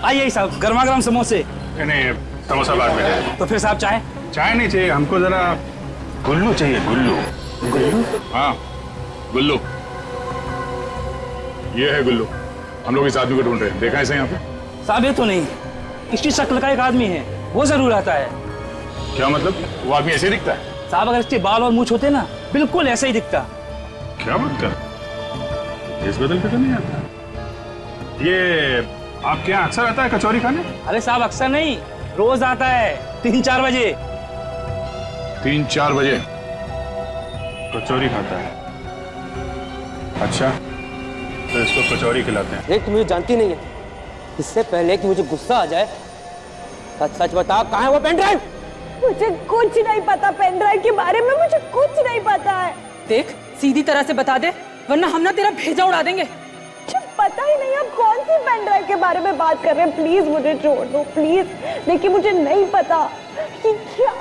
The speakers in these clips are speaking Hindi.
आइए साहब, गर्मा गर्म समोसे। नहीं, समोसा बाद में। तो फिर साहब चाय? चाय नहीं चाहिए हमको, जरा गुल्लू चाहिए। गुल्लू? गुल्लू? हाँ गुल्लू, ये है गुल्लू। हम लोग इस आदमी को ढूंढ रहे हैं, देखा है इसे यहाँ पे? साहब ये तो नहीं, इसकी शक्ल का एक आदमी है, वो जरूर आता है। क्या मतलब? वो आदमी ऐसे दिखता है? साहब अगर इसके बाल और मूंछ होते ना, बिल्कुल ऐसे ही दिखता। क्या बात कर, इस बदल के तो नहीं आता। ये आपके यहाँ अक्सर आता है कचौरी खाने? अरे साहब अक्सर नहीं, रोज आता है 3-4 बजे। 3-4 बजे कचौरी खाता है? अच्छा, तो इसको कचौरी खिलाते हैं। देख, तुम मुझे जानती नहीं है, इससे पहले कि मुझे गुस्सा आ जाए सच सच बता, कहाँ है वो पेन ड्राइव? मुझे कुछ नहीं पता पेन ड्राइव के बारे में, मुझे कुछ नहीं पता है। देख, सीधी तरह से बता दे, वरना हम ना तेरा भेजा उड़ा देंगे। मुझे पता ही नहीं आप कौन सी पेन ड्राइव के बारे में बात कर रहे हैं। प्लीज मुझे छोड़ दो प्लीज। देखिए मुझे नहीं पता कि क्या।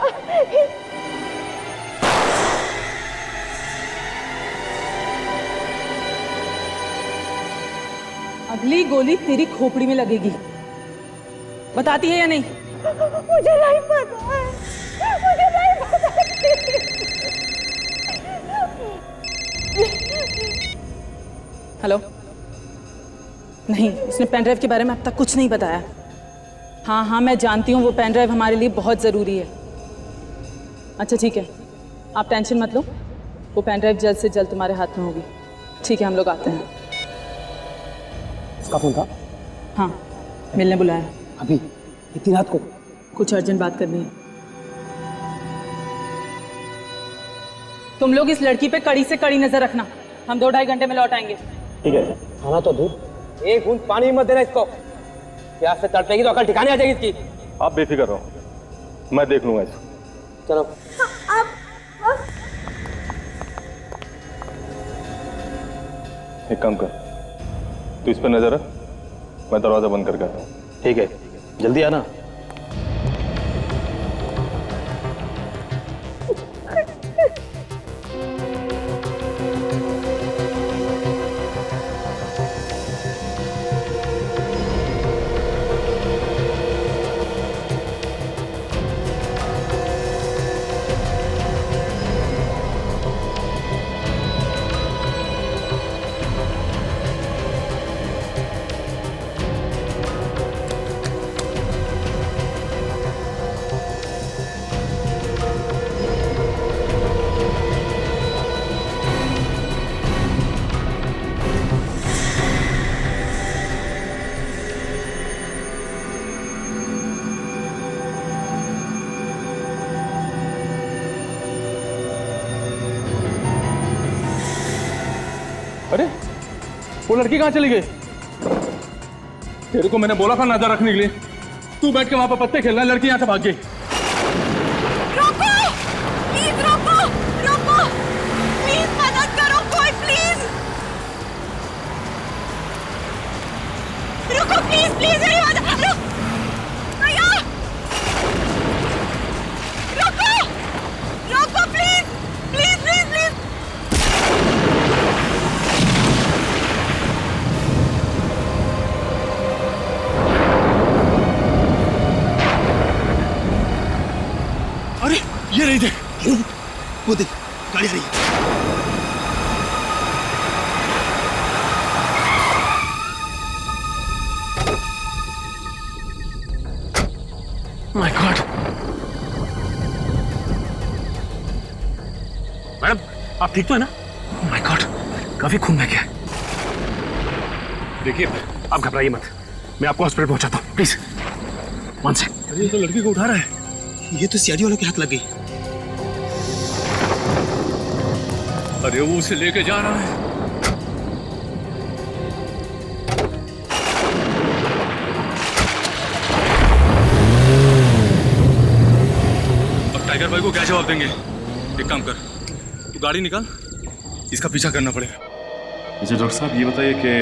अगली गोली तेरी खोपड़ी में लगेगी। बताती है या नहीं? मुझे नहीं पता है, मुझे नहीं पता। हेलो? नहीं, उसने पेन ड्राइव के बारे में अब तक कुछ नहीं बताया। हाँ हाँ मैं जानती हूँ, वो पेन ड्राइव हमारे लिए बहुत ज़रूरी है। अच्छा ठीक है, आप टेंशन मत लो, वो पेन ड्राइव जल्द से जल्द तुम्हारे हाथ में होगी। ठीक है, हम लोग आते हैं। उसका फोन था? हाँ, मिलने बुलाया। अभी इतनी रात को? कुछ अर्जेंट बात करनी है। तुम लोग इस लड़की पे कड़ी से कड़ी नजर रखना, हम 2-2.5 घंटे में लौट आएंगे। ठीक है। खाना तो दूध, एक बूंद पानी मत देना इसको, प्यास से तड़पेगी तो अकल ठिकाने आ जाएगी इसकी। आप बेफिक्र रहो, मैं देख लूंगा इसको। चलो। एक काम कर, तू इस पर नजर रख, मैं दरवाजा बंद करके आता हूँ। ठीक है, जल्दी आना। अरे वो लड़की कहाँ चली गई? तेरे को मैंने बोला था नजर रखने के लिए, तू बैठ के वहां पर पत्ते खेलना, लड़की यहाँ से भाग गई। रोको, प्लीज रोको, रोको, प्लीज मदद करो कोई, प्लीज रुको, प्लीज प्लीज मेरी मदद, भैया रोको, रोको प्लीज प्लीज प्लीज प्लीज। अरे ये नहीं, देख वो देख, गाड़ी आ रही है। My God. मैडम आप ठीक तो है ना? माय गॉड, काफी खून बह गया है। देखिए आप घबराइए मत, मैं आपको हॉस्पिटल पहुंचाता हूँ, प्लीज। वन से। ये तो लड़की को उठा रहा है, ये तो सीआईडी वालों के हाथ लग गई। अरे वो उसे लेके जा रहा है। अब टाइगर भाई को क्या जवाब देंगे? एक काम कर, तू गाड़ी निकाल, इसका पीछा करना पड़ेगा। मुझे डॉक्टर साहब ये बताइए कि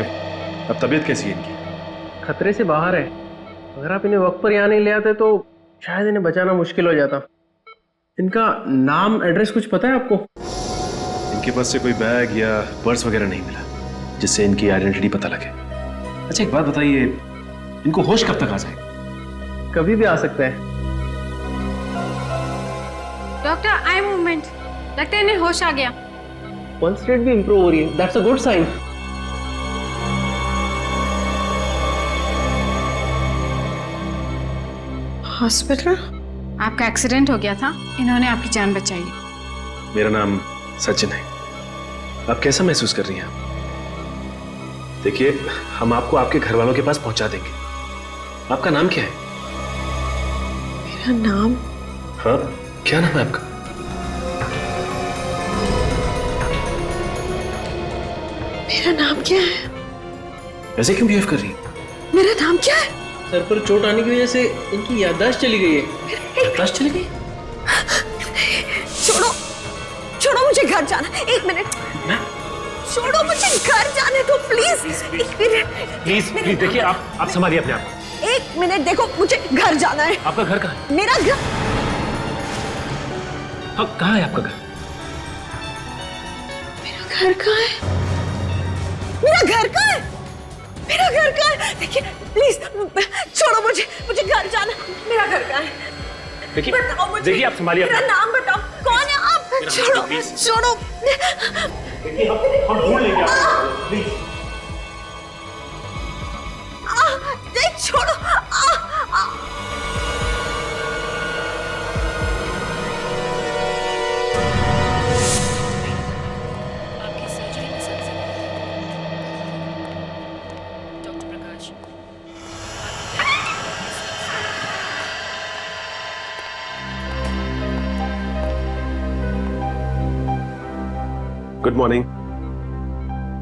अब तबीयत कैसी है इनकी? खतरे से बाहर है। अगर आप इन्हें वक्त पर यहाँ नहीं ले आते तो शायद इन्हें बचाना मुश्किल हो जाता। इनका नाम एड्रेस कुछ पता है आपको? इनके पास से कोई बैग या पर्स वगैरह नहीं मिला जिससे इनकी आइडेंटिटी पता लगे। अच्छा एक बात बताइए, इनको होश कब तक आ जाए? कभी भी आ सकता है। डॉक्टर आई मूवमेंट, लगता है इन्हें होश आ गया। पल्स रेट भी इंप्रूव हो रही है, that's a good sign. Hospital? आपका एक्सीडेंट हो गया था, इन्होंने आपकी जान बचाई। मेरा नाम सचिन है। आप कैसा महसूस कर रही हैं? देखिए, हम आपको आपके घर वालों के पास पहुंचा देंगे। आपका नाम क्या है? मेरा नाम? हाँ, क्या नाम है आपका? मेरा नाम क्या है? ऐसे क्यों बिहेव कर रही है? मेरा नाम क्या है? सर पर चोट आने की वजह से इनकी याददाश्त चली गई है। याददाश्त चली गई? छोड़ो छोड़ो, मुझे घर जाना। एक मिनट, छोड़ो, मुझे घर जाने दो प्लीज। एक मिनट प्लीज प्लीज, देखिए आप संभालिए अपने आप को। एक मिनट, देखो मुझे घर जाना है। आपका घर कहाँ है? मेरा घर? हाँ, कहाँ है आपका घर? मेरा घर कहाँ है? मेरा घर कहाँ है? मेरा घर कहाँ है? देखिए प्लीज छोड़ो, मुझे घर जाना। मेरा घर कहाँ है? देखिए बताओ मुझे। देखिए, आप संभालिए मेरा अपने नाम बताओ, कौन है आप? छोड़ो छोड़ो। देखिए, हम ढूंढ लेंगे आपको, प्लीज। नहीं, छोड़ो। Good morning.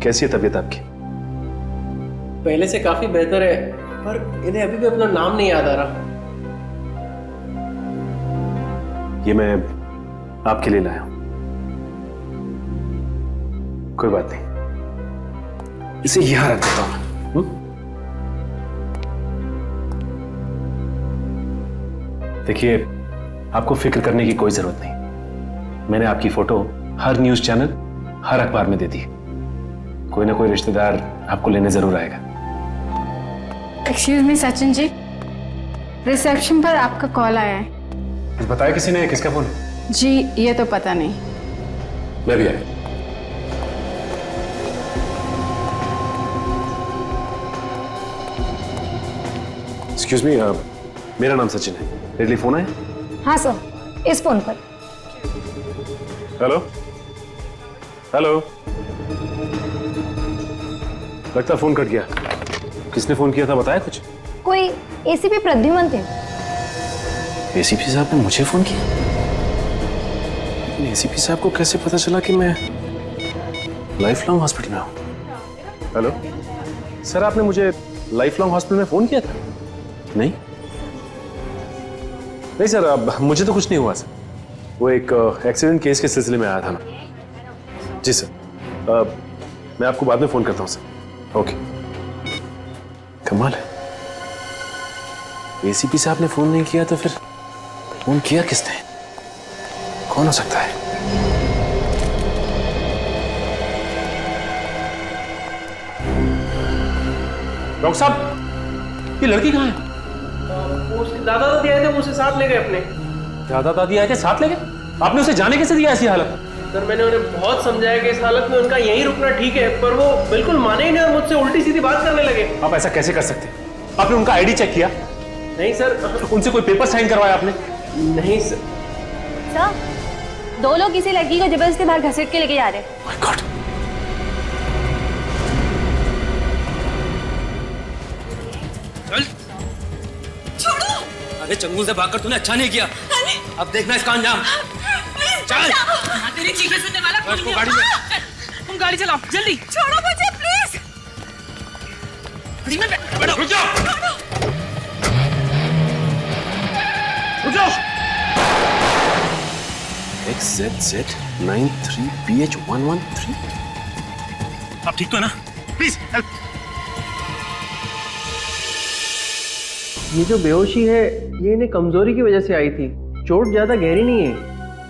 कैसी है तबीयत आपकी? पहले से काफी बेहतर है, पर इन्हें अभी भी अपना नाम नहीं याद आ रहा। ये मैं आपके लिए लाया हूं। कोई बात नहीं, इसे यहां रख देता हूं। देखिए, आपको फिक्र करने की कोई जरूरत नहीं। मैंने आपकी फोटो हर न्यूज चैनल, हर अखबार में दे दी। कोई ना कोई रिश्तेदार आपको लेने जरूर आएगा। Excuse me Sachin ji, reception पर आपका कॉल आया है। कुछ बताया किसी ने? किसका फोन? जी ये तो पता नहीं। मैं भी आया। एक्सक्यूज मी, मेरा नाम सचिन है। मेरे लिए फोन आया? हाँ सर, इस फोन पर। हेलो हेलो, लगता फोन कट गया। किसने फोन किया था, बताया कुछ? कोई एसीपी प्रद्युमन थे। एसीपी साहब ने मुझे फोन किया? लेकिन एसीपी साहब को कैसे पता चला कि मैं लाइफ लॉन्ग हॉस्पिटल में हूं? हेलो सर, आपने मुझे लाइफ लॉन्ग हॉस्पिटल में फोन किया था? नहीं नहीं सर, अब मुझे तो कुछ नहीं हुआ सर। वो एक एक्सीडेंट केस के सिलसिले में आया था ना। जी सर, मैं आपको बाद में फोन करता हूँ सर। ओके। कमाल है, एसीपी साहब ने फोन नहीं किया तो फिर फोन किया किसने? कौन हो सकता है? डॉक्टर साहब, ये लड़की कहाँ है? उसके दादा दादी आए थे, वो उसे साथ ले गए अपने। दादा दादी आए थे, साथ ले गए? आपने उसे जाने कैसे दिया ऐसी हालत? सर मैंने उन्हें बहुत समझाया कि इस हालत में उनका यहीं रुकना ठीक है, पर वो बिल्कुल माने ही नहीं और मुझसे उल्टी सीधी बात करने लगे। आप ऐसा कैसे कर सकते? आपने उनका आईडी चेक किया? नहीं सर। उनसे कोई पेपर साइन करवाया आपने? नहीं सर। सर, दो लोग किसी लड़की को जबरदस्ती बाहर घसीट के लेके जा रहे हैं। My God. अरे चंगुल से भागकर तूने अच्छा नहीं किया। अब देखना इसका अंजाम। चल। तेरी चीखें सुनने वाला कोई नहीं गाड़ी में। तुम गाड़ी चलाओ जल्दी। छोड़ो मुझे प्लीज। रुक जाओ, रुक जाओ। XZZ93PH113। आप ठीक तो है ना? Please help. ये जो बेहोशी है, ये इन्हें कमजोरी की वजह से आई थी, चोट ज्यादा गहरी नहीं है।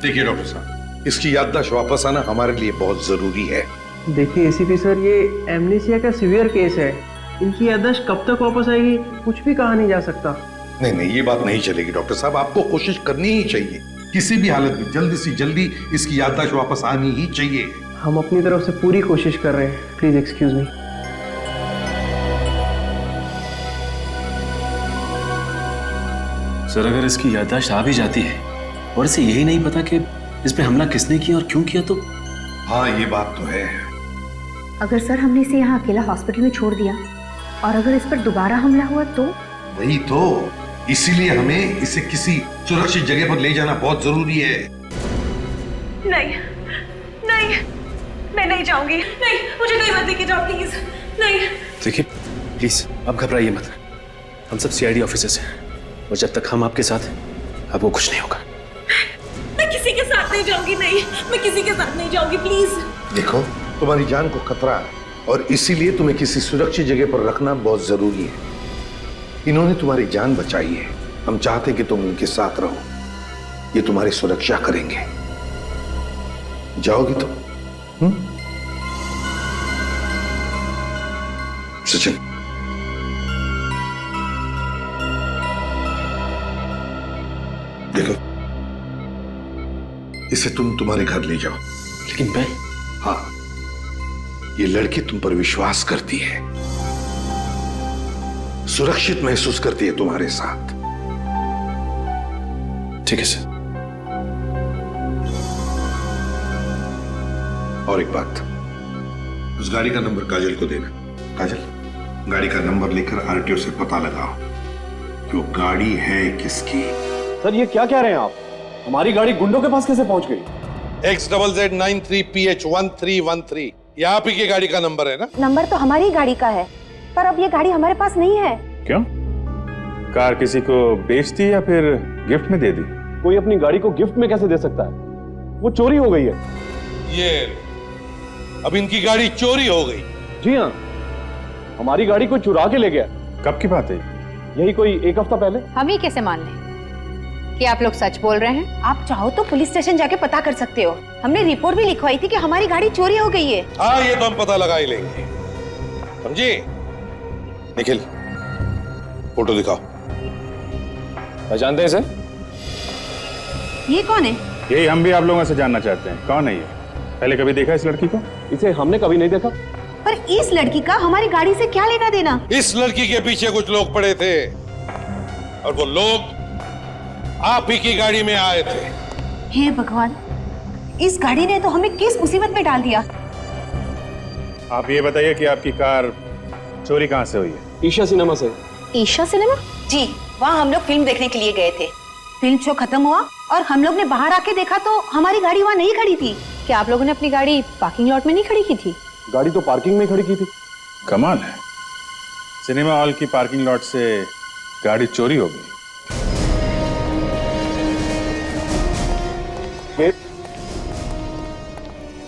देखिए डॉक्टर साहब, इसकी याददाश्त वापस आना हमारे लिए बहुत जरूरी है। देखिए एसीपी सर, ये एमनेसिया का सीवियर केस है। इनकी याददाश्त कब तक वापस आएगी कुछ भी कहा नहीं जा सकता। नहीं नहीं, ये बात नहीं चलेगी डॉक्टर साहब, आपको कोशिश करनी ही चाहिए। किसी भी हालत में जल्दी से जल्दी इसकी याददाश्त वापस आनी ही चाहिए। हम अपनी तरफ से पूरी कोशिश कर रहे हैं। Please excuse me. सर अगर इसकी याददाश्त आ भी जाती है और इसे यही नहीं पता कि इस पे हमला किसने किया और क्यों किया तो। हाँ ये बात तो है। अगर सर हमने इसे यहाँ अकेला हॉस्पिटल में छोड़ दिया और अगर इस पर दोबारा हमला हुआ तो? वही तो, इसीलिए हमें इसे किसी सुरक्षित जगह पर ले जाना बहुत जरूरी है। नहीं नहीं, मैं नहीं जाऊंगी। नहीं, मुझे कहीं मत लेके जाओ प्लीज। नहीं। देखिए प्लीज आप घबराइए मत, हम सब सीआईडी ऑफिसर्स हैं और जब तक हम आपके साथ हैं आपको कुछ नहीं होगा। मैं किसी के साथ नहीं जाऊंगी। नहीं, मैं किसी के साथ नहीं जाऊंगी प्लीज। देखो तुम्हारी जान को खतरा है और इसीलिए तुम्हें किसी सुरक्षित जगह पर रखना बहुत जरूरी है। इन्होंने तुम्हारी जान बचाई है, हम चाहते कि तुम उनके साथ रहो। ये तुम्हारी सुरक्षा करेंगे। जाओगी तुम? सचिन देखो, इसे तुम तुम्हारे घर ले जाओ। लेकिन मैं? हाँ, ये लड़की तुम पर विश्वास करती है, सुरक्षित महसूस करती है तुम्हारे साथ। ठीक है सर। और एक बात, उस गाड़ी का नंबर काजल को देना। काजल, गाड़ी का नंबर लेकर आरटीओ से पता लगाओ कि वो गाड़ी है किसकी। सर ये क्या कह रहे हैं आप? हमारी गाड़ी गुंडों के पास कैसे पहुंच गई? XZZ93PH1313, ये आप ही की गाड़ी का नंबर है ना? नंबर तो हमारी गाड़ी का है, पर अब ये गाड़ी हमारे पास नहीं है। क्यों? कार किसी को बेच दी या फिर गिफ्ट में दे दी? कोई अपनी गाड़ी को गिफ्ट में कैसे दे सकता है? वो चोरी हो गई है। ये अब इनकी गाड़ी चोरी हो गई? जी हाँ, हमारी गाड़ी कोई चुरा के ले गया। कब की बात है? यही कोई एक हफ्ता पहले। हम ही कैसे मान लें कि आप लोग सच बोल रहे हैं? आप चाहो तो पुलिस स्टेशन जाके पता कर सकते हो। हमने रिपोर्ट भी लिखवाई थी कि हमारी गाड़ी चोरी हो गई है। हाँ ये तो हम पता लगा ही लेंगे, समझे? निखिल, फोटो दिखाओ। पहचानते हैं सर? ये कौन है? यही हम भी आप लोगों से जानना चाहते हैं, कौन है ये? पहले कभी देखा इस लड़की को? इसे हमने कभी नहीं देखा। पर इस लड़की का हमारी गाड़ी से क्या लेना देना? इस लड़की के पीछे कुछ लोग पड़े थे और वो लोग आप ही की गाड़ी में आए थे। हे भगवान, इस गाड़ी ने तो हमें किस मुसीबत में डाल दिया। आप ये बताइए कि आपकी कार चोरी कहाँ से हुई है? ईशा सिनेमा से। ईशा सिनेमा? जी, वहाँ हम लोग फिल्म देखने के लिए गए थे। फिल्म शो खत्म हुआ और हम लोग ने बाहर आके देखा तो हमारी गाड़ी वहाँ नहीं खड़ी थी। क्या आप लोगों ने अपनी गाड़ी पार्किंग लॉट में नहीं खड़ी की थी? गाड़ी तो पार्किंग में खड़ी की थी। कमाल है, सिनेमा हॉल की पार्किंग लॉट से गाड़ी चोरी हो गई।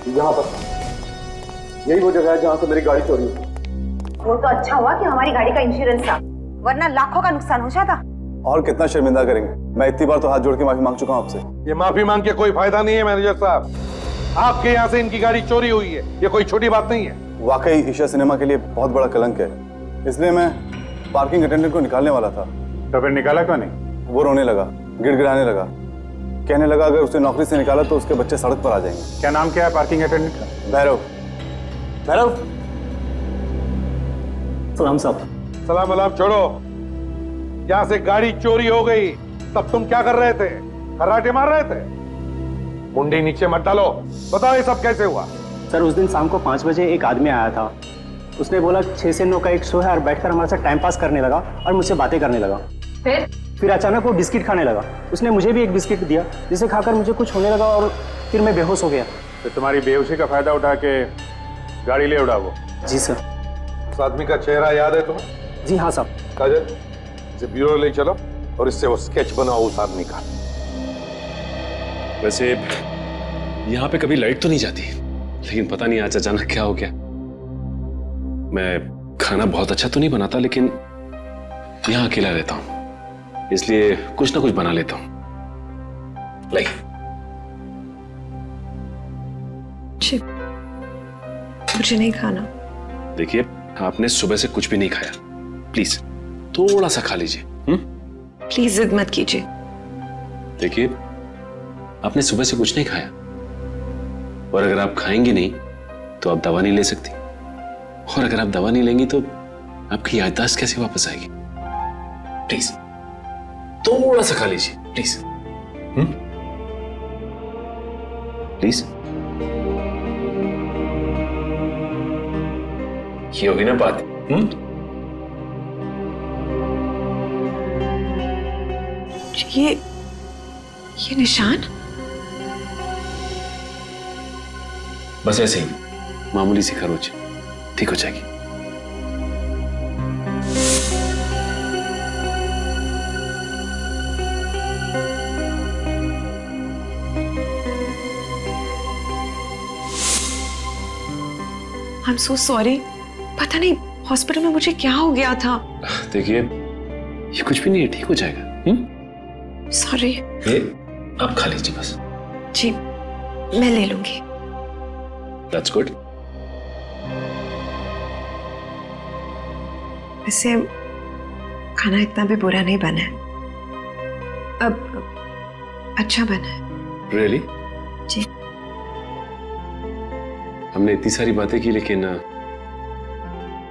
यहाँ पर यही वो जगह है जहाँ से मेरी गाड़ी चोरी हुई। वो तो अच्छा हुआ कि हमारी गाड़ी का इंश्योरेंस था, वरना लाखों का नुकसान हो जाता। और कितना शर्मिंदा करेंगे? मैं इतनी बार तो हाथ जोड़ के माफी मांग चुका हूँ आपसे। ये माफी मांग के कोई फायदा नहीं है मैनेजर साहब, आपके यहाँ से इनकी गाड़ी चोरी हुई है, ये कोई छोटी बात नहीं है। वाकई ईशा सिनेमा के लिए बहुत बड़ा कलंक है, इसलिए मैं पार्किंग अटेंडेंट को निकालने वाला था। तो फिर निकाला क्यों नहीं? वो रोने लगा, गिड़गिड़ाने लगा, कहने लगा अगर उसे नौकरी से निकाला तो उसके बच्चे सड़क पर आ जाएंगे। क्या नाम क्या है पार्किंग अटेंडेंट का? भैरव। भैरव, सलाम साहब। सलाम अलाम छोड़ो, यहाँ से गाड़ी चोरी हो गई, तब तुम क्या कर रहे थे? खर्राटे मार रहे थे? मुंडी नीचे मत डालो, बताओ ये सब कैसे हुआ? सर उस दिन शाम को 5 बजे एक आदमी आया था, उसने बोला 6 से 9 का एक शो है और बैठकर हमारे साथ टाइम पास करने लगा और मुझसे बातें करने लगा। फिर अचानक वो बिस्किट खाने लगा, उसने मुझे भी एक बिस्किट दिया जिसे खाकर मुझे कुछ होने लगा और फिर मैं बेहोश हो गया। तो तुम्हारी बेहोशी का फायदा उठा के गाड़ी ले उड़ा वो? जी सर। उस आदमी का चेहरा याद है तुम्हें? जी हाँ साहब। काजल, इसे ब्यूरो ले चलो और इससे वो स्केच बनाओ उस आदमी का। वैसे यहाँ पे कभी लाइट तो नहीं जाती, लेकिन पता नहीं आज अचानक क्या हो गया। मैं खाना बहुत अच्छा तो नहीं बनाता, लेकिन यहाँ अकेला रहता हूँ, इसलिए कुछ ना कुछ बना लेता हूँ। लाई। मुझे नहीं खाना। देखिए आपने सुबह से कुछ भी नहीं खाया, प्लीज थोड़ा सा खा लीजिए। प्लीज जिद मत कीजिए। देखिए, आपने सुबह से कुछ नहीं खाया, और अगर आप खाएंगी नहीं तो आप दवा नहीं ले सकती, और अगर आप दवा नहीं लेंगी तो आपकी याददाश्त कैसे वापस आएगी? प्लीज थोड़ा सा खा लीजिए, प्लीज। प्लीज। ये होगी ना बात? ये निशान? बस ऐसे ही मामूली सी खरोच, ठीक हो जाएगी। I'm so sorry। पता नहीं हॉस्पिटल में मुझे क्या हो गया था। देखिए, ये कुछ भी नहीं है, ठीक हो जाएगा। सॉरी। ये आप खा लीजिए बस। जी, मैं ले लूंगी। That's good। वैसे खाना इतना भी बुरा नहीं बना है, अब अच्छा बना है। Really? जी। हमने इतनी सारी बातें की, लेकिन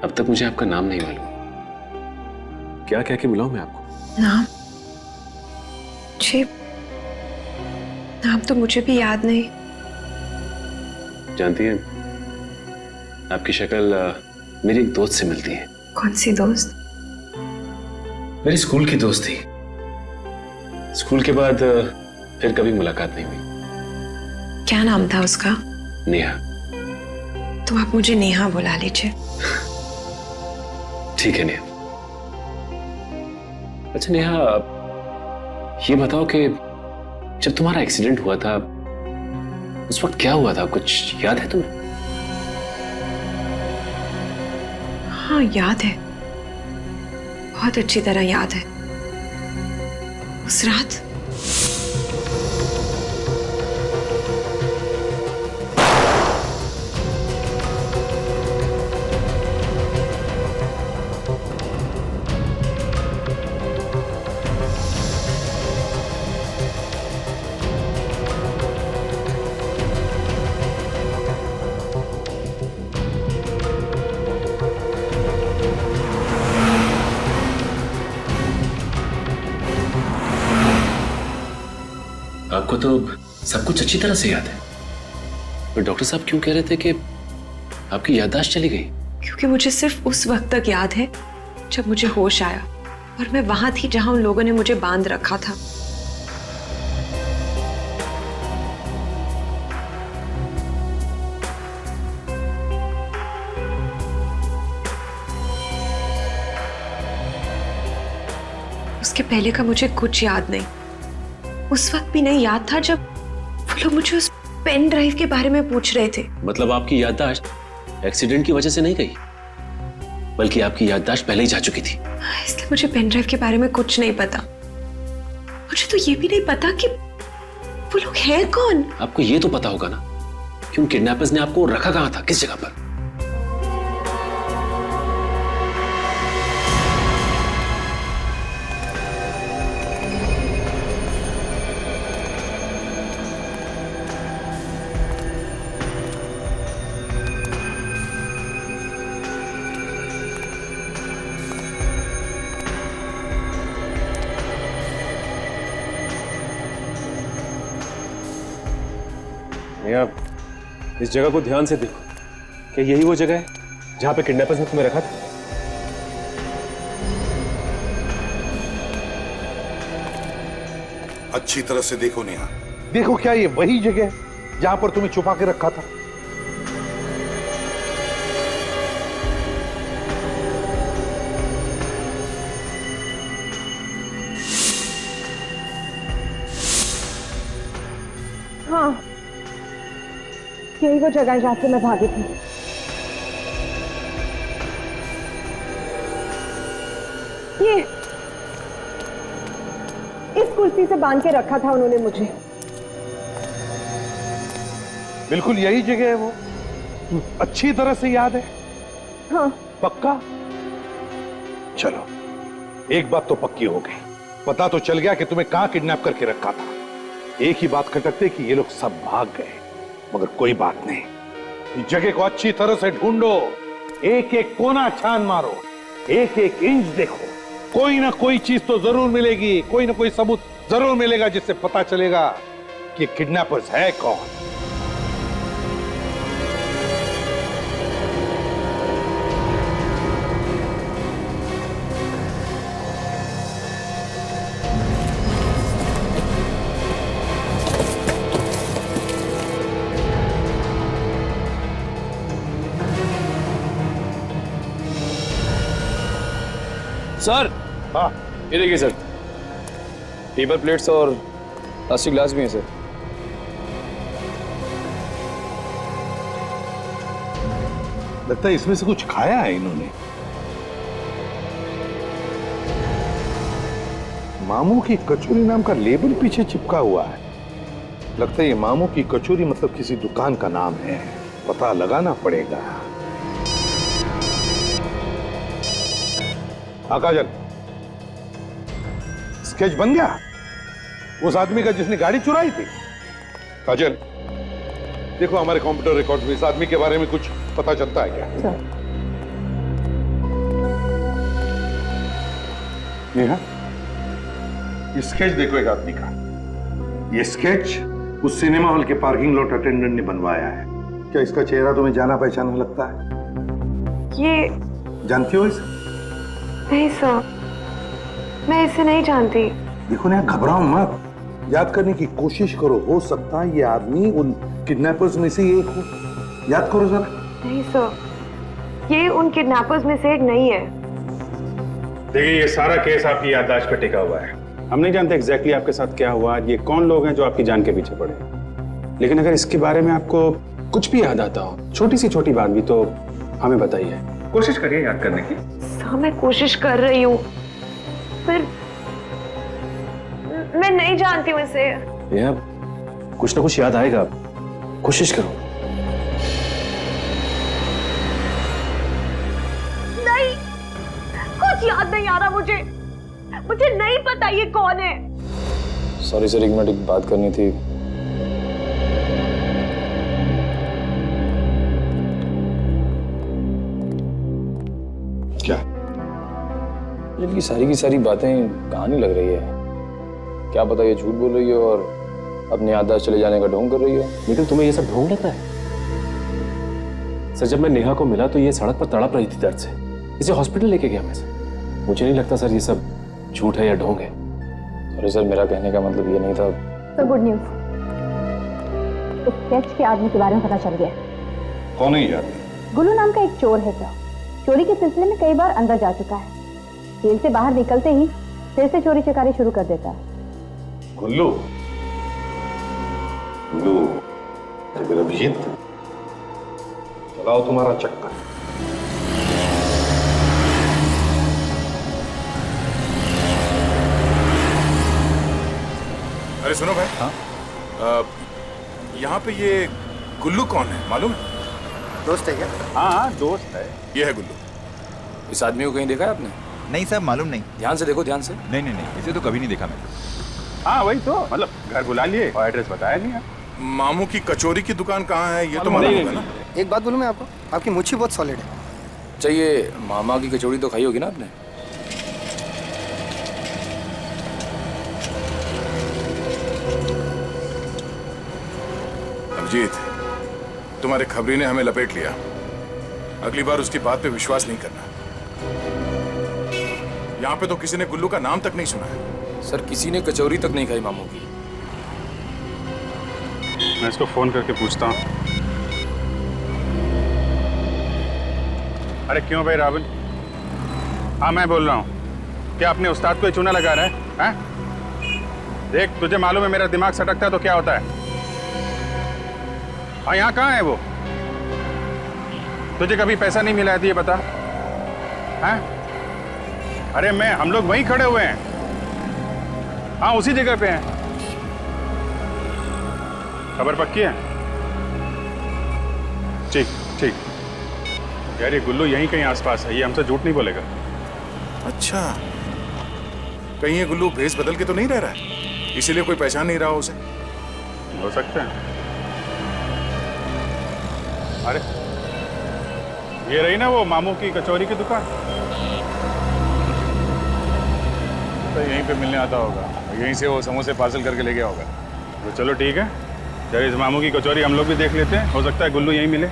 अब तक मुझे आपका नाम नहीं मालूम। क्या कह के बुलाऊं मैं आपको? नाम? जी, नाम तो मुझे भी याद नहीं। जानती हैं, आपकी शक्ल मेरी एक दोस्त से मिलती है। कौन सी दोस्त? मेरी स्कूल की दोस्त थी। स्कूल के बाद फिर कभी मुलाकात नहीं हुई। क्या नाम था उसका? नेहा। तो आप मुझे नेहा बुला लीजिए। ठीक है नेहा। अच्छा नेहा, ये बताओ कि जब तुम्हारा एक्सीडेंट हुआ था उस वक्त क्या हुआ था, कुछ याद है तुम्हें? हाँ याद है, बहुत अच्छी तरह याद है। उस रात आपको तो सब कुछ अच्छी तरह से याद है, पर डॉक्टर साहब क्यों कह रहे थे कि आपकी याददाश्त चली गई? क्योंकि मुझे सिर्फ उस वक्त तक याद है जब मुझे होश आया और मैं वहां थी जहां उन लोगों ने मुझे बांध रखा था। उसके पहले का मुझे कुछ याद नहीं। उस वक्त भी नहीं याद था जब वो लोग मुझे उस पेन ड्राइव के बारे में पूछ रहे थे। मतलब आपकी याददाश्त एक्सीडेंट की वजह से नहीं गई, बल्कि आपकी याददाश्त पहले ही जा चुकी थी। इसलिए मुझे पेन ड्राइव के बारे में कुछ नहीं पता। मुझे तो ये भी नहीं पता कि वो लोग हैं कौन। आपको ये तो पता होगा ना कि उन किडनैपर्स ने आपको रखा कहां था, किस जगह पर? आप इस जगह को ध्यान से देखो, क्या यही वो जगह है जहां पे किडनैपर्स ने तुम्हें रखा था? अच्छी तरह से देखो नेहा, देखो क्या ये वही जगह है जहां पर तुम्हें छुपा के रखा था? हाँ, यही वो जगह है जहां से मैं भागी थी। ये इस कुर्सी से बांध के रखा था उन्होंने मुझे। बिल्कुल यही जगह है वो, अच्छी तरह से याद है। हाँ। पक्का? चलो, एक बात तो पक्की हो गई। पता तो चल गया कि तुम्हें कहां किडनैप करके रखा था। एक ही बात खटकते कि ये लोग सब भाग गए, मगर कोई बात नहीं। इस जगह को अच्छी तरह से ढूंढो, एक एक कोना छान मारो, एक एक इंच देखो, कोई ना कोई चीज तो जरूर मिलेगी, कोई ना कोई सबूत जरूर मिलेगा जिससे पता चलेगा कि किडनैपर्स है कौन। सर, हाँ, ये देखिए सर, पेपर प्लेट्स और प्लास्टिक ग्लास भी हैं सर। लगता है इसमें से कुछ खाया है इन्होंने। मामू की कचौरी नाम का लेबल पीछे चिपका हुआ है। लगता है ये मामू की कचौरी मतलब किसी दुकान का नाम है, पता लगाना पड़ेगा। काजल, स्केच बन गया उस आदमी का जिसने गाड़ी चुराई थी? काजल, देखो हमारे कंप्यूटर रिकॉर्ड में इस आदमी के बारे में कुछ पता चलता है क्या? नेहा, ये स्केच देखो एक आदमी का। ये स्केच उस सिनेमा हॉल के पार्किंग लॉट अटेंडेंट ने बनवाया है। क्या इसका चेहरा तुम्हें जाना पहचाना लगता है? ये जानती हो इसे? नहीं सर, मैं इसे नहीं जानती। देखो ना, घबराओ मत, याद करने की कोशिश करो। हो सकता है ये आदमी उन किडनैपर्स में से एक हो। याद करो जरा। नहीं सर, ये उन किडनैपर्स में से एक नहीं है। देखिए, ये सारा केस आपकी याददाश्त पे टिका हुआ है। हम नहीं जानते एग्जैक्टली आपके साथ क्या हुआ, ये कौन लोग हैं जो आपकी जान के पीछे पड़े। लेकिन अगर इसके बारे में आपको कुछ भी याद आता हो, छोटी सी छोटी बात भी, तो हमें बताइए। कोशिश करिए याद करने की। सर, मैं कोशिश कर रही हूँ, पर मैं नहीं जानती हूँ इसे। यार, कुछ ना कुछ याद आएगा, कोशिश करो। नहीं, कुछ याद नहीं आ रहा मुझे नहीं पता ये कौन है। सॉरी सर, एक मिनट, एक बात करनी थी। क्या? इनकी सारी की सारी बातें कहानी लग रही है। क्या पता ये झूठ बोल रही है और अपने याददाश्त चले जाने का ढोंग कर रही है। लेकिन तुम्हें ये सब ढोंग लग रहा है? सर, जब मैं नेहा को मिला तो ये सड़क पर तड़प रही थी दर्द से। इसे हॉस्पिटल लेके गया मैं सर। मुझे नहीं लगता सर ये सब झूठ है या ढोंग है। सॉरी सर, मेरा कहने का मतलब ये नहीं था। तो गुड न्यूज, इस स्केच के आदमी के बारे में पता चल गया। कौन है ये आदमी? गुल्लू नाम का एक चोर है सर। चोरी के सिलसिले में कई बार अंदर जा चुका है। जेल से बाहर निकलते ही फिर से चोरी चकारी शुरू कर देता है। गुल्लू? गुल्लू, फिर अभिजीत, लगाओ तुम्हारा चक्कर। अरे सुनो भाई। हाँ? यहाँ पे ये गुल्लू कौन है मालूम है? दोस्त है क्या? हाँ, दोस्त है। ये है गुल्लू। इस आदमी को कहीं देखा है आपने? नहीं सर, मालूम नहीं। ध्यान से देखो, ध्यान से। नहीं नहीं नहीं, इसे तो कभी नहीं देखा मैंने। हाँ वही तो, मतलब घर बुला लिए और एड्रेस बताया नहीं है। मामू की कचौरी की दुकान कहाँ है ये तो मालूम होगा ना? एक बात बोलूं मैं आपको, आपकी मुच्छी बहुत सॉलिड है। चाहिए, मामा की कचौड़ी तो खाई होगी ना आपने? अभिजीत, तुम्हारे खबरी ने हमें लपेट लिया। अगली बार उसकी बात पे विश्वास नहीं करना। यहाँ पे तो किसी ने गुल्लू का नाम तक नहीं सुना है। सर, किसी ने कचौरी तक नहीं खाई मामू की। मैं इसको फोन करके पूछता हूँ। अरे क्यों भाई रावण? हाँ मैं बोल रहा हूँ। क्या अपने उस्ताद को ही चूना लगा रहा है? हैं? देख, तुझे मालूम है मेरा दिमाग सटकता है तो क्या होता है। हाँ, यहाँ कहाँ है वो? तुझे कभी पैसा नहीं मिला है तो ये बता। हैं? अरे हम लोग वहीं खड़े हुए हैं। हाँ, उसी जगह पे हैं। खबर पक्की है? ठीक ठीक। यार ये गुल्लू यहीं कहीं आसपास है, ये हमसे झूठ नहीं बोलेगा। अच्छा, कहीं ये गुल्लू भेस बदल के तो नहीं रह रहा है, इसीलिए कोई पहचान नहीं रहा उसे। हो सकता है। अरे ये रही ना वो मामू की कचौरी की दुकान, तो यहीं पे मिलने आता होगा, यहीं से वो समोसे पार्सल करके ले गया होगा। तो चलो ठीक है, चलो इस मामू की कचौरी हम लोग भी देख लेते हैं, हो सकता है गुल्लू यहीं मिले।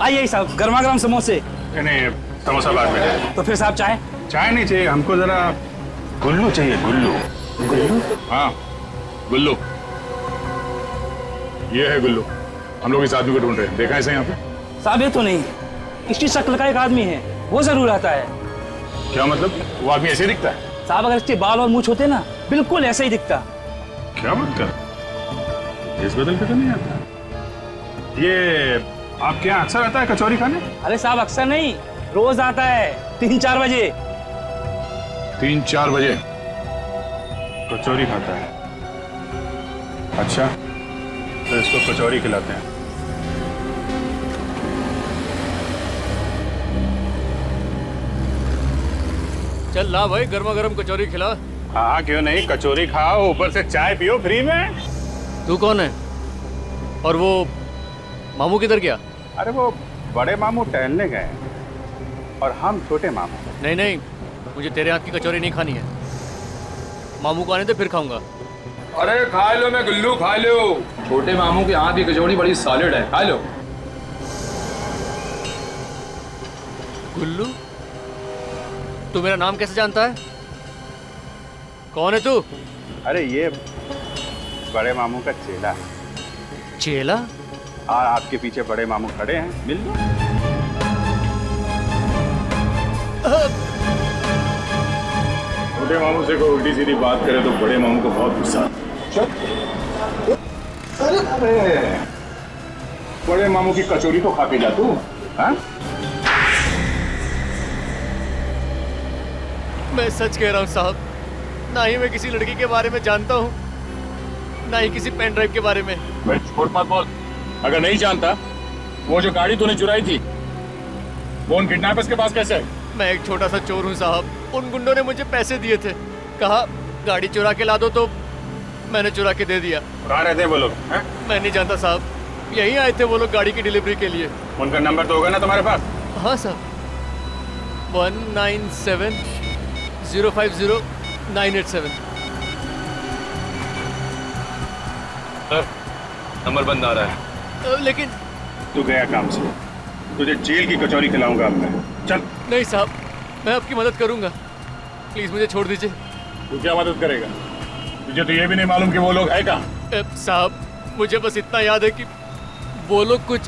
आइए साहब, गर्मा गर्म समोसे। नहीं, समोसा बाद में। तो फिर साहब चाय? चाय नहीं चाहिए हमको, जरा गुल्लू चाहिए। गुल्लू? गुल्लू? हाँ गुल्लू, ये है गुल्लू। हम लोग इस आदमी को ढूंढ रहे हैं, देखा है इसे यहाँ पे? साहब ये तो नहीं, इसकी शक्ल का एक आदमी है, वो जरूर आता है। क्या मतलब? वो आदमी ऐसे ही दिखता है? साहब अगर इसके बाल और मूछ होते ना, बिल्कुल ऐसा ही दिखता। क्या बात कर, इस बदल के तो नहीं आता। ये आपके यहाँ अक्सर आता है कचौरी खाने? अरे साहब अक्सर नहीं, रोज आता है 3-4 बजे। 3-4 बजे कचौरी खाता है? अच्छा, तो इसको कचौरी खिलाते हैं। चल ला भाई, गर्मा गर्म कचौरी खिला। हाँ क्यों नहीं, कचौरी खाओ, ऊपर से चाय पियो फ्री में। तू कौन है? और वो मामू किधर गया? अरे वो बड़े मामू टहलने गए और हम छोटे मामू। नहीं नहीं, मुझे तेरे हाथ की कचौरी नहीं खानी है, मामू को आने दे फिर खाऊंगा। अरे खा लो, मैं गुल्लू खा लो। छोटे मामू के हाथ की कचौड़ी बड़ी सॉलिड है, खा लो। गुल्लू, तू मेरा नाम कैसे जानता है? कौन है तू? अरे ये बड़े मामू का चेला है। चेला? और आपके पीछे बड़े मामू खड़े हैं, मिल लो। छोटे मामू से कोई उल्टी सीधी बात करे तो बड़े मामू को बहुत गुस्सा। अरे बड़े मामू की कचौरी तो खा के जा तू। हाँ? मैं सच कह रहा हूँ साहब, ना ही मैं किसी लड़की के बारे में जानता हूँ, ना ही किसी पेन ड्राइव के बारे में। मैं झूठ मत बोल, अगर नहीं जानता वो जो गाड़ी तूने चुराई थी वो उन किडनैपर्स के पास कैसे है? मैं एक छोटा सा चोर हूँ साहब, उन गुंडों ने मुझे पैसे दिए थे, कहा गाड़ी चुरा के ला दो, तो मैंने चुरा के दे दिया। कहाँ रहते हैं वो लोग? मैं नहीं जानता साहब, यहीं आए थे वो लोग गाड़ी की डिलीवरी के लिए। उनका नंबर तो होगा ना तुम्हारे पास? हाँ साहब, 1970500987। नंबर बंद आ रहा है। लेकिन तू गया काम से, तुझे जेल की कचौरी खिलाऊंगा अब मैं। चल। नहीं साहब, मैं आपकी मदद करूंगा, प्लीज मुझे छोड़ दीजिए। तू क्या मदद करेगा? तुझे तो ये भी नहीं मालूम कि वो लोग है कहाँ? साहब मुझे बस इतना याद है कि वो लोग कुछ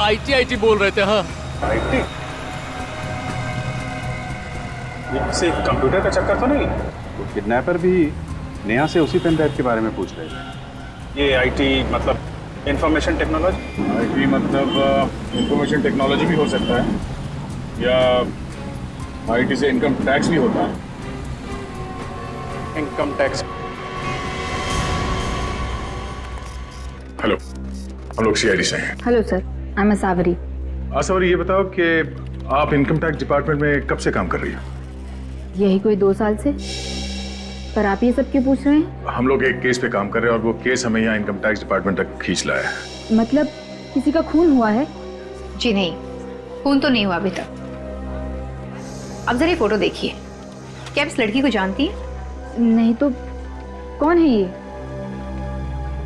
IT बोल रहे थे। हाँ IT? ये किसी कंप्यूटर का चक्कर तो नहीं? वो किडनैपर भी नेहा से उसी पेन ड्राइव के बारे में पूछ रहे थे। ये IT मतलब इंफॉर्मेशन टेक्नोलॉजी? IT मतलब इंफॉर्मेशन टेक्नोलॉजी भी हो सकता है, या IT से इनकम टैक्स भी होता है। Income tax? हेलो, हम लोग CID से हैं। हेलो सर, आई एम सावरी। सावरी, ये बताओ कि आप इनकम टैक्स डिपार्टमेंट में कब से काम कर रही हो? यही कोई 2 साल से। पर आप ये सब क्यों पूछ रहे हैं? हम लोग एक केस पे काम कर रहे हैं और वो केस हमें यहाँ इनकम टैक्स डिपार्टमेंट तक खींच लाया है। मतलब किसी का खून हुआ है? जी नहीं, खून तो नहीं हुआ अभी तक। अब जरा ये फोटो देखिए, क्या आप इस लड़की को जानती हैं? नहीं तो कौन है ये?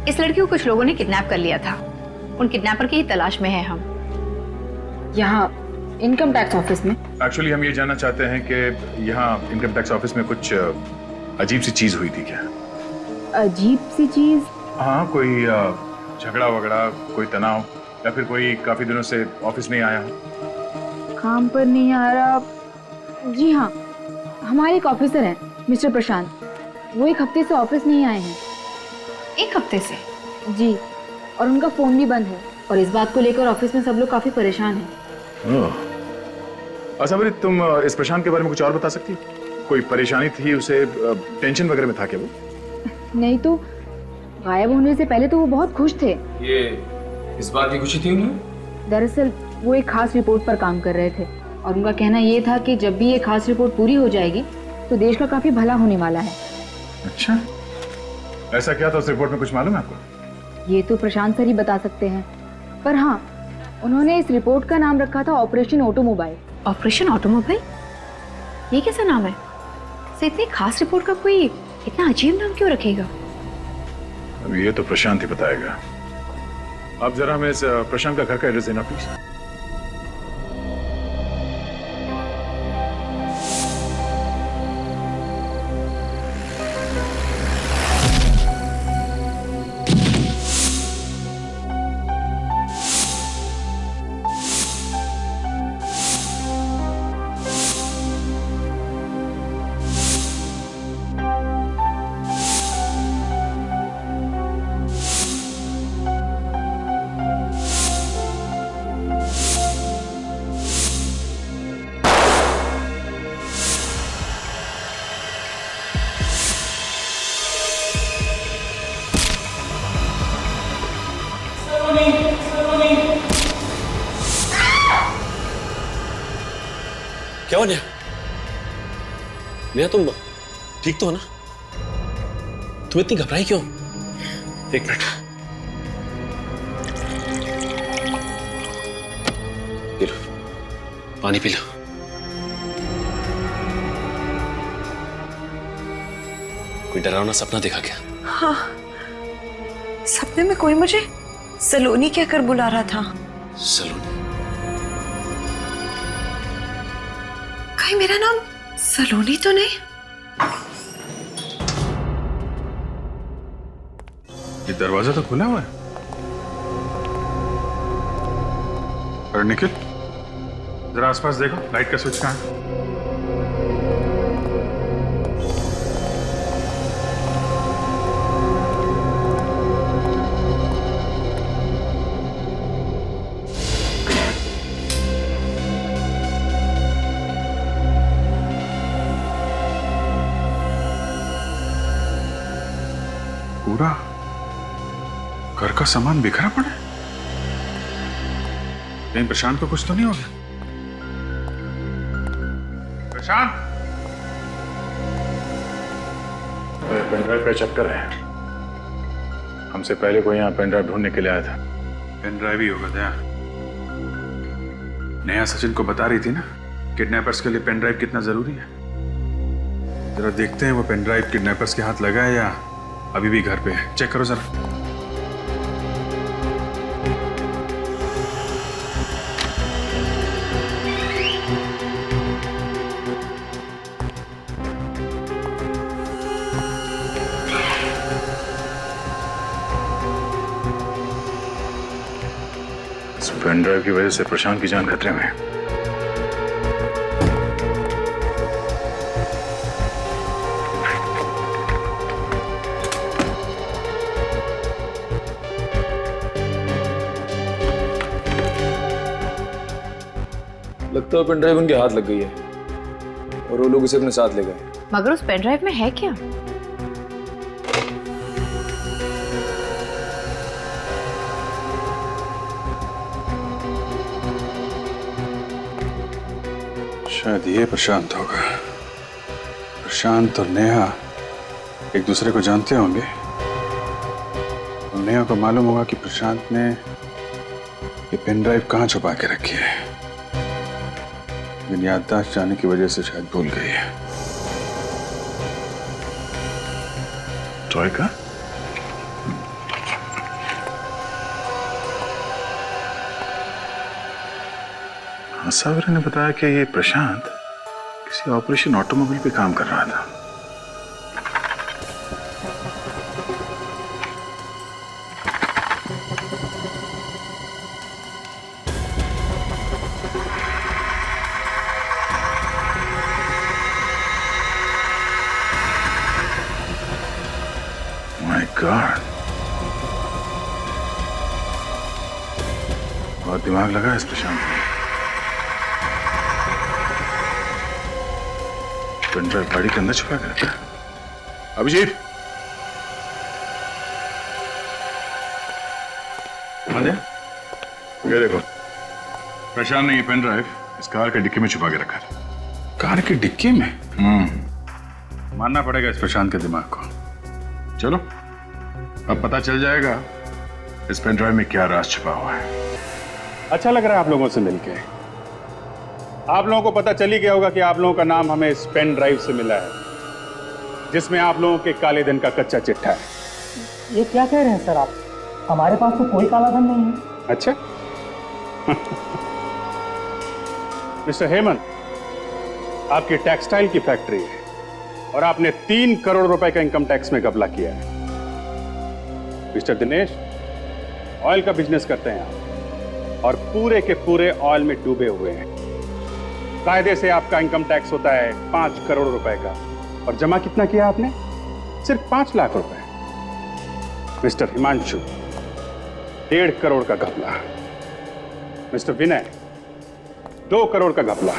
इस लड़की को कुछ लोगों ने किडनैप कर लिया था, उन किडनैपर की ही तलाश में है हम। यहाँ इनकम टैक्स ऑफिस में? एक्चुअली हम ये जानना चाहते हैं कि यहाँ इनकम टैक्स ऑफिस में कुछ अजीब सी चीज हुई थी क्या? अजीब सी चीज? हाँ, कोई झगड़ा वगड़ा, कोई तनाव, या फिर कोई काफी दिनों से ऑफिस नहीं आया? काम पर नहीं आ रहा? जी हाँ, हमारे एक ऑफिसर हैं मिस्टर प्रशांत, वो 1 हफ्ते से ऑफिस नहीं आए हैं। 1 हफ्ते से? जी, और उनका फोन भी बंद है, और इस बात को लेकर ऑफिस में सब लोग काफी परेशान हैं। अच्छा, तुम इस प्रशांत के बारे में कुछ और बता सकती हो? कोई परेशानी थी उसे? टेंशन वगैरह में था क्या वो? नहीं तो गायब होने से पहले तो वो बहुत खुश थे। ये इस बात की खुशी थी उन्हें? दरअसल वो एक खास रिपोर्ट पर काम कर रहे थे और उनका कहना ये था कि जब भी ये खास रिपोर्ट पूरी हो जाएगी तो देश का काफी भला होने वाला है। अच्छा, ऐसा क्या था उस रिपोर्ट में, कुछ मालूम है आपको? ये तो प्रशांत सर ही बता सकते हैं, पर हाँ, उन्होंने इस रिपोर्ट का नाम रखा था ऑपरेशन ऑटोमोबाइल। Operation automobile? ये कैसा नाम है? से इतनी खास रिपोर्ट का कोई इतना अजीब नाम क्यों रखेगा? अब ये तो प्रशांत ही बताएगा। आप जरा हमें इस प्रशांत का घर का एड्रेस देना प्लीज। क्या हो नेहा? नेहा तुम ठीक तो हो ना? तुम इतनी घबराई क्यों? एक मिनट, ये लो, पानी पी लो। कोई डरावना सपना देखा क्या? हाँ, सपने में कोई मुझे सलोनी कहकर बुला रहा था। सलोनी? कहीं मेरा नाम सलोनी तो नहीं? ये दरवाजा तो खुला हुआ है। अरे निखिल, जरा आसपास देखो, लाइट का स्विच कहाँ है? पूरा घर का सामान बिखरा पड़ा है। कहीं प्रशांत को कुछ तो नहीं हो गया? प्रशांत, पेन ड्राइव पे चक्कर है। हमसे पहले कोई यहाँ पेन ड्राइव ढूंढने के लिए आया था। पेन ड्राइव ही होगा दया। नेहा सचिन को बता रही थी ना किडनैपर्स के लिए पेन ड्राइव कितना जरूरी है। जरा देखते हैं वो पेन ड्राइव किडनैपर्स के हाथ लगा है या अभी भी घर पे है। चेक करो जरा। इस पेन ड्राइव की वजह से प्रशांत की जान खतरे में है। लगता है पेन ड्राइव उनके हाथ लग गई है और वो लोग इसे अपने साथ ले गए। मगर उस पेन ड्राइव में है क्या? शायद ये प्रशांत होगा। प्रशांत और नेहा एक दूसरे को जानते होंगे और नेहा को मालूम होगा कि प्रशांत ने ये पेन ड्राइव कहाँ छुपा के रखी है। लेकिन याददाश्त जाने की वजह से शायद भूल गई है। टॉय का? सावरे ने बताया कि ये प्रशांत किसी ऑपरेशन ऑटोमोबाइल पे काम कर रहा था। माय गॉड, बहुत दिमाग लगा इस प्रशांत में। पेन ड्राइव गाड़ी के अंदर छुपा के रखा है। अभिजीत, ये देखो, प्रशांत ने ये पेन ड्राइव इस कार के डिक्की में छुपा के रखा है। कार की डिक्की में? मानना पड़ेगा इस प्रशांत के दिमाग को। चलो, अब पता चल जाएगा इस पेन ड्राइव में क्या राज छुपा हुआ है। अच्छा लग रहा है आप लोगों से मिलके। आप लोगों को पता चल ही गया होगा कि आप लोगों का नाम हमें इस पेन ड्राइव से मिला है, जिसमें आप लोगों के काले धन का कच्चा चिट्ठा है। ये क्या कह रहे हैं सर आप? हमारे पास तो कोई काला धन नहीं है। अच्छा। मिस्टर हेमंत, आपकी टेक्सटाइल की फैक्ट्री है और आपने 3 करोड़ रुपए का इनकम टैक्स में घपला किया है। मिस्टर दिनेश, ऑयल का बिजनेस करते हैं आप और पूरे के पूरे ऑयल में डूबे हुए हैं। कायदे से आपका इनकम टैक्स होता है 5 करोड़ रुपए का, और जमा कितना किया आपने? सिर्फ 5 लाख रुपए। मिस्टर हिमांशु, 1.5 करोड़ का घपला। मिस्टर विनय, 2 करोड़ का घपला।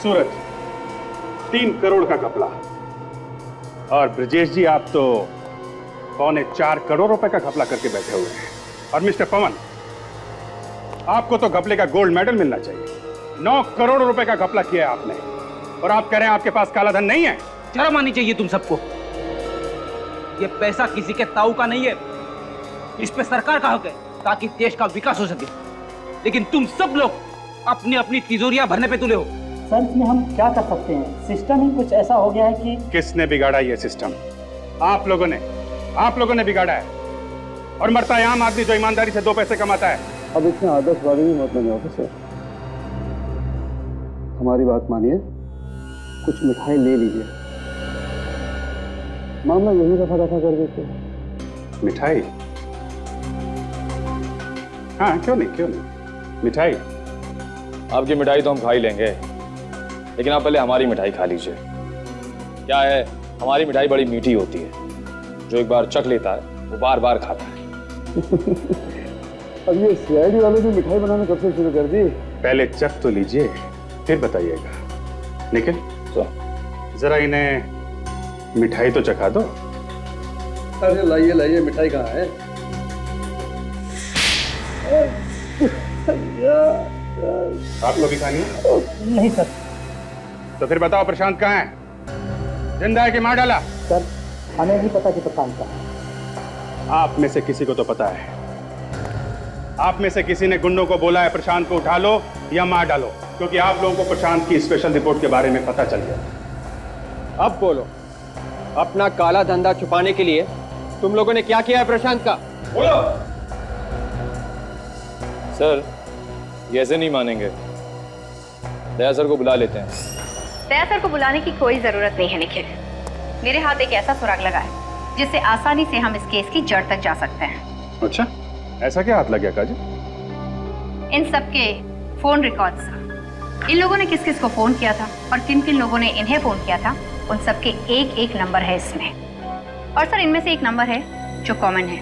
सूरज, 3 करोड़ का घपला। और ब्रजेश जी, आप तो 3.25 करोड़ रुपए का घपला करके बैठे हुए हैं। और मिस्टर पवन, आपको तो घपले का गोल्ड मेडल मिलना चाहिए। 9 करोड़ रुपए का घपला किया है आपने, और आप कह रहे हैं आपके पास काला धन नहीं है। शर्म आनी चाहिए तुम सबको। ये पैसा किसी के ताऊ का नहीं है, इस पे सरकार का हक है ताकि देश का विकास हो सके। लेकिन तुम सब लोग अपनी अपनी तिजोरियां भरने पे तुले हो। सर, इसमें हम क्या कर सकते हैं? सिस्टम ही कुछ ऐसा हो गया है कि किसने बिगाड़ा ये सिस्टम? आप लोगों ने बिगाड़ा है। और मरता है आम आदमी जो ईमानदारी से 2 पैसे कमाता है। अब इसमें आदर्शवादी भी मत बने ऑफिसर। हमारी बात मानिए, कुछ मिठाई ले लीजिए, मामला यही रफा दफा कर देते हैं। मिठाई? हाँ, क्यों नहीं मिठाई। आपकी मिठाई तो हम खा ही लेंगे, लेकिन आप पहले हमारी मिठाई खा लीजिए। क्या है, हमारी मिठाई बड़ी मीठी होती है। जो एक बार चख लेता है वो बार बार खाता है। अब ये सीआईडी वालों ने मिठाई बनाना कब से शुरू कर दी? पहले चख तो लीजिए, फिर बताइएगा। निखिल, जरा इन्हें मिठाई तो चखा दो। अरे लाइए, मिठाई कहाँ है? आपको भी खानी है? नहीं सर। तो फिर बताओ, प्रशांत कहाँ है? जिंदा है कि मार डाला? सर, हमें नहीं पता कि प्रशांत का। आप में से किसी को तो पता है। आप में से किसी ने गुंडों को बोला है प्रशांत को उठा लो या मार डालो, क्योंकि आप लोगों को प्रशांत की स्पेशल रिपोर्ट के बारे में पता चल गया। अब बोलो, अपना काला धंधा छुपाने के लिए तुम लोगों ने क्या किया है प्रशांत का? बोलो। सर, ये ऐसे नहीं मानेंगे। दया सर को बुला लेते हैं। दया सर को बुलाने की कोई जरूरत नहीं है निखिल। मेरे हाथ एक ऐसा सुराग लगा है जिससे आसानी से हम इस केस की जड़ तक जा सकते हैं। अच्छा, ऐसा क्या हाथ लग गया काजल? इन सबके फोन रिकॉर्ड्स। इन लोगों ने किस किस को फोन किया था और किन किन लोगों ने इन्हें फोन किया था, उन सबके एक नंबर है इसमें। और सर, इनमें से एक नंबर है जो कॉमन है,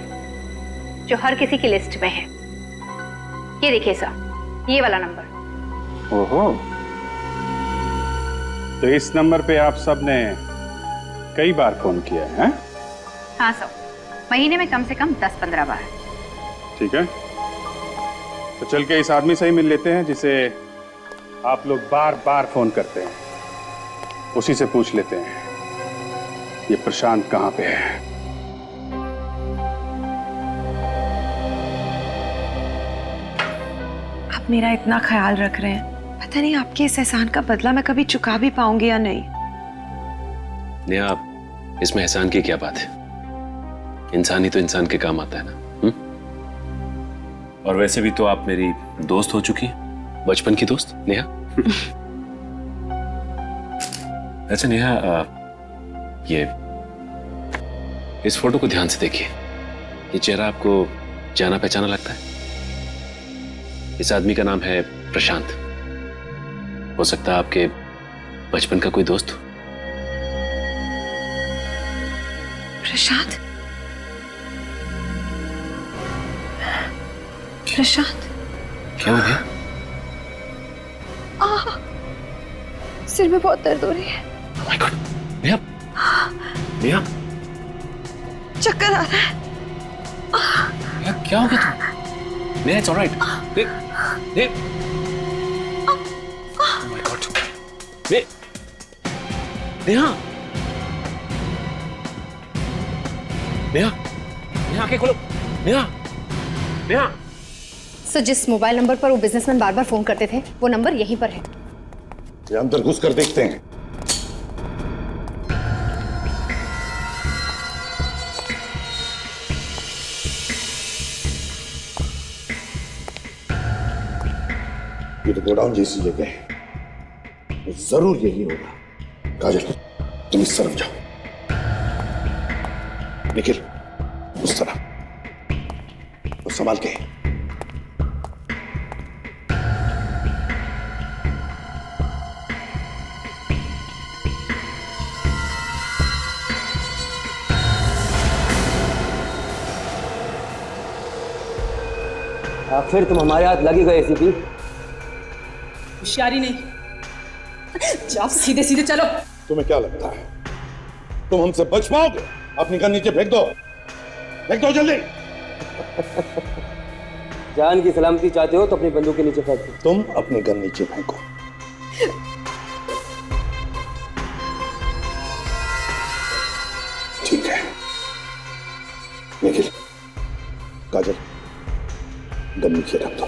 जो हर किसी की लिस्ट में है। ये देखिए सर, ये वाला नंबर। ओहो, तो इस नंबर पे आप सब ने कई बार फोन किया है? हाँ सर, महीने में कम से कम 10-15 बार। ठीक है, तो चल के इस आदमी से ही मिल लेते हैं जिसे आप लोग बार बार फोन करते हैं। उसी से पूछ लेते हैं ये प्रशांत कहाँ पे है। आप मेरा इतना ख्याल रख रहे हैं, पता नहीं आपके इस एहसान का बदला मैं कभी चुका भी पाऊंगी या नहीं। नेहा, इसमें एहसान की क्या बात है? इंसान ही तो इंसान के काम आता है ना। और वैसे भी तो आप मेरी दोस्त हो चुकी हैं, बचपन की दोस्त नेहा। अच्छा नेहा, ये इस फोटो को ध्यान से देखिए। ये चेहरा आपको जाना पहचाना लगता है? इस आदमी का नाम है प्रशांत। हो सकता है आपके बचपन का कोई दोस्त हो। प्रशांत? प्रशांत? क्या हो गया? सिर में बहुत दर्द हो रही है। माय गॉड, नेहा, नेहा, चक्कर आ रहा है। नेहा क्या हो गया तुम? Neha, it's alright. Oh my God, Neha, Neha, Neha आंखें खोलो, नेहा, नेहा। सर, जिस मोबाइल नंबर पर वो बिजनेसमैन बार बार फोन करते थे वो नंबर यहीं पर है। ये अंदर घुस कर देखते हैं। ये तो गोडाउन जैसी जगह है, तो जरूर यही होगा। काजल, तुम इस तरफ जाओ, निखिल उस तरफ, और संभाल के। फिर तुम हमारे हाथ लगी गए एसीपी। होशियारी नहीं, जाओ सीधे सीधे चलो। तुम्हें क्या लगता है तुम हमसे बच पाओगे? अपनी गन नीचे फेंक दो, फेंक दो जल्दी। जान की सलामती चाहते हो तो अपनी बंदूक के नीचे फेंक दो। तुम अपनी गन नीचे फेंको। ठीक है निखिल, काजल, गन नीचे रख दो।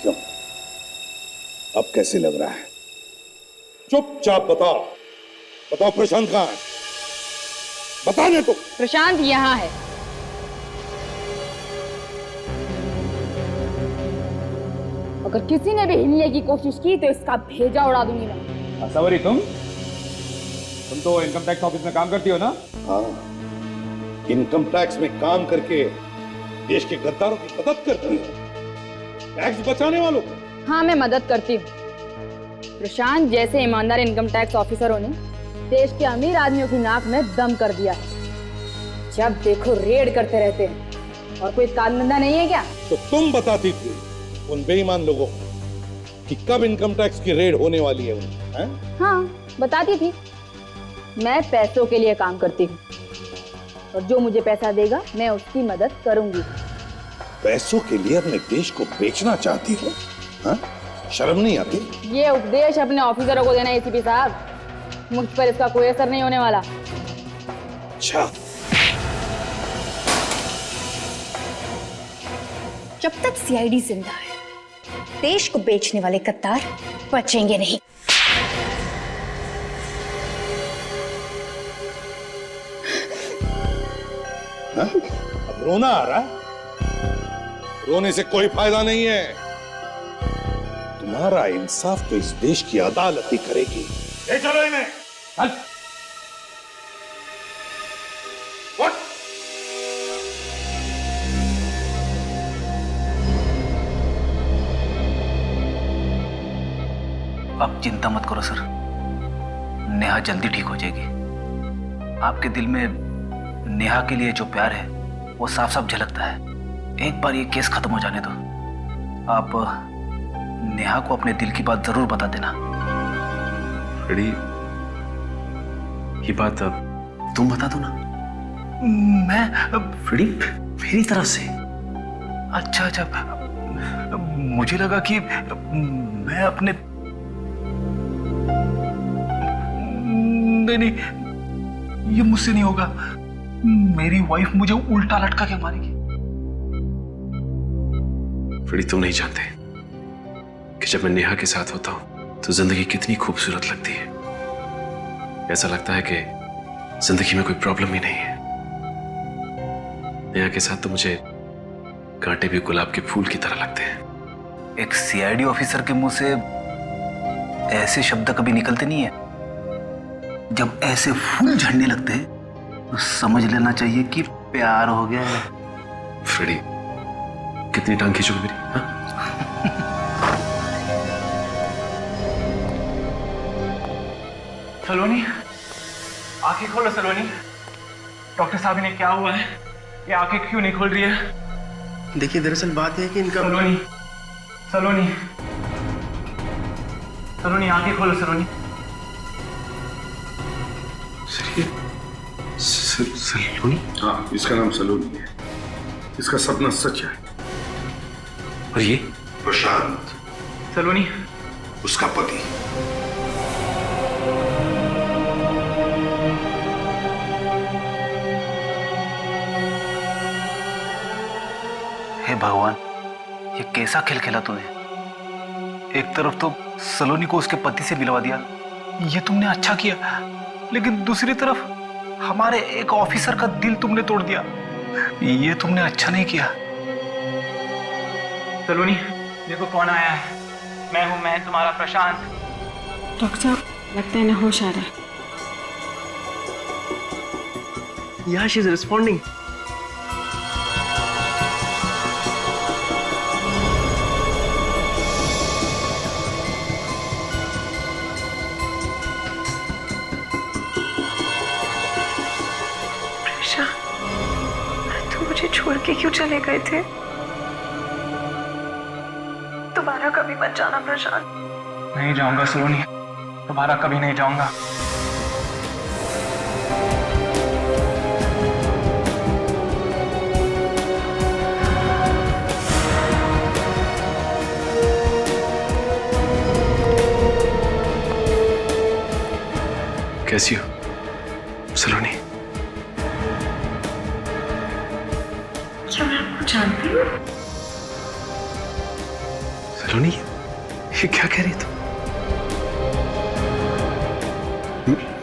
क्यों, अब कैसे लग रहा है? चुपचाप बताओ, बताओ प्रशांत कहाँ है? बताने तो। प्रशांत यहाँ है। अगर किसी ने भी हिलने की कोशिश की तो इसका भेजा उड़ा दूंगी मैं। सवरी, तुम तो इनकम टैक्स ऑफिस में काम करती हो ना? हाँ, इनकम टैक्स में काम करके देश के गद्दारों की मदद करती हो, टैक्स बचाने वालों को। हाँ, मैं मदद करती हूँ। प्रशांत जैसे ईमानदार इनकम टैक्स ऑफिसरों ने देश के अमीर आदमियों की नाक में दम कर दिया है। जब देखो रेड करते रहते हैं, और कोई काम धंधा नहीं है क्या? तो तुम बताती थी उन बेईमान लोगों को कि कब इनकम टैक्स की रेड होने वाली है उन्हें? हाँ, बताती थी। मैं पैसों के लिए काम करती हूँ, और जो मुझे पैसा देगा मैं उसकी मदद करूंगी। पैसों के लिए अपने देश को बेचना चाहती हो? हाँ? शर्म नहीं आती? ये उपदेश अपने ऑफिसरों को देना एसीपी साहब, मुझ पर इसका कोई असर नहीं होने वाला। अच्छा, जब तक सीआईडी जिंदा है, देश को बेचने वाले गद्दार बचेंगे नहीं। हाँ? अब रोना आ रहा है? रोने से कोई फायदा नहीं है। तुम्हारा इंसाफ तो इस देश की अदालत ही करेगी। ले चलो इन्हें। चल। What? आप चिंता मत करो सर, नेहा जल्दी ठीक हो जाएगी। आपके दिल में नेहा के लिए जो प्यार है वो साफ साफ झलकता है। एक बार ये केस खत्म हो जाने दो, आप नेहा को अपने दिल की बात जरूर बता देना। फ्रेडी, ये बात तुम बता दो ना। मैं फ्रेडी, मेरी तरफ से? अच्छा अच्छा, मुझे लगा कि मैं अपने, नहीं, ये मुझसे नहीं होगा। मेरी वाइफ मुझे उल्टा लटका के मारेगी। फ्रेडी, तुम नहीं जानते कि जब मैं नेहा के साथ होता हूं तो जिंदगी कितनी खूबसूरत लगती है। ऐसा लगता है कि जिंदगी में कोई प्रॉब्लम ही नहीं है। नेहा के साथ तो मुझे कांटे भी गुलाब के फूल की तरह लगते हैं। एक सीआईडी ऑफिसर के मुंह से ऐसे शब्द कभी निकलते नहीं है। जब ऐसे फूल झड़ने लगते हैं तो समझ लेना चाहिए कि प्यार हो गया है। फ्रेडी, कितनी टांग खींचोगी मेरी? हाँ? सलोनी, आंखें खोलो सलोनी। डॉक्टर साहब इन्हें क्या हुआ है? ये आंखें क्यों नहीं खोल रही है? देखिए दरअसल बात है कि इनका सलोनी, सलोनी, सलोनी आंखें खोलो सलोनी। सलोनी? हाँ, इसका नाम सलोनी है। इसका सपना सच है। और ये? प्रशांत। सलोनी? उसका पति। हे भगवान, ये कैसा खेल खेला तूने? एक तरफ तो सलोनी को उसके पति से मिलवा दिया, ये तुमने अच्छा किया, लेकिन दूसरी तरफ हमारे एक ऑफिसर का दिल तुमने तोड़ दिया, ये तुमने अच्छा नहीं किया। सलोनी, देखो कौन आया है। मैं हूं, मैं तुम्हारा प्रशांत। डॉक्टर साहब, लगता है ना होश आ रहा है। Yeah, she's responding. तुम मुझे छोड़ के क्यों चले गए थे? दोबारा कभी मत जाना प्रशांत। नहीं जाऊंगा सलोनी, दोबारा कभी नहीं जाऊंगा। कैसी हो सलोनी? क्या मैं आपको जानती हूँ? सलोनी, ये क्या कह रही तू?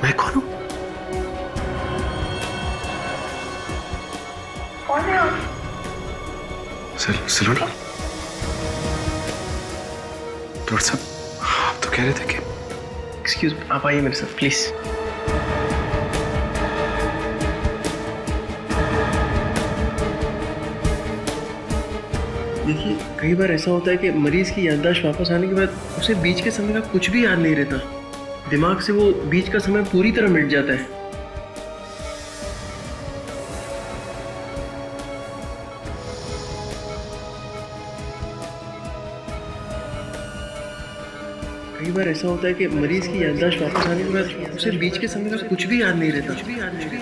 मैं कौन हूं? कौन है आप? सलोनी, डॉक्टर साहब आप तो कह रहे थे कि एक्सक्यूज, आप आइए मेरे साथ प्लीज। देखिए, कई बार ऐसा होता है कि मरीज की याददाश्त वापस आने के बाद उसे बीच के समय का कुछ भी याद नहीं रहता। दिमाग से वो बीच का समय पूरी तरह मिट जाता है। कई बार ऐसा होता है कि मरीज की याददाश्त वापस आने के बाद उसे बीच के समय का कुछ भी याद नहीं रहता।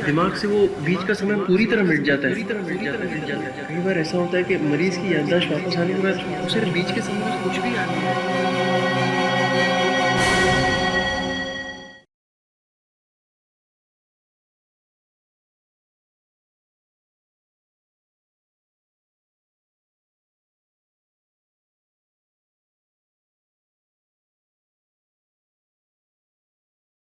दिमाग से वो बीच का समय पूरी तरह मिट जाता है। कई बार ऐसा होता है कि मरीज की याददाश्त वापस आने के बाद उसे बीच के समय का कुछ भी याद नहीं रहता।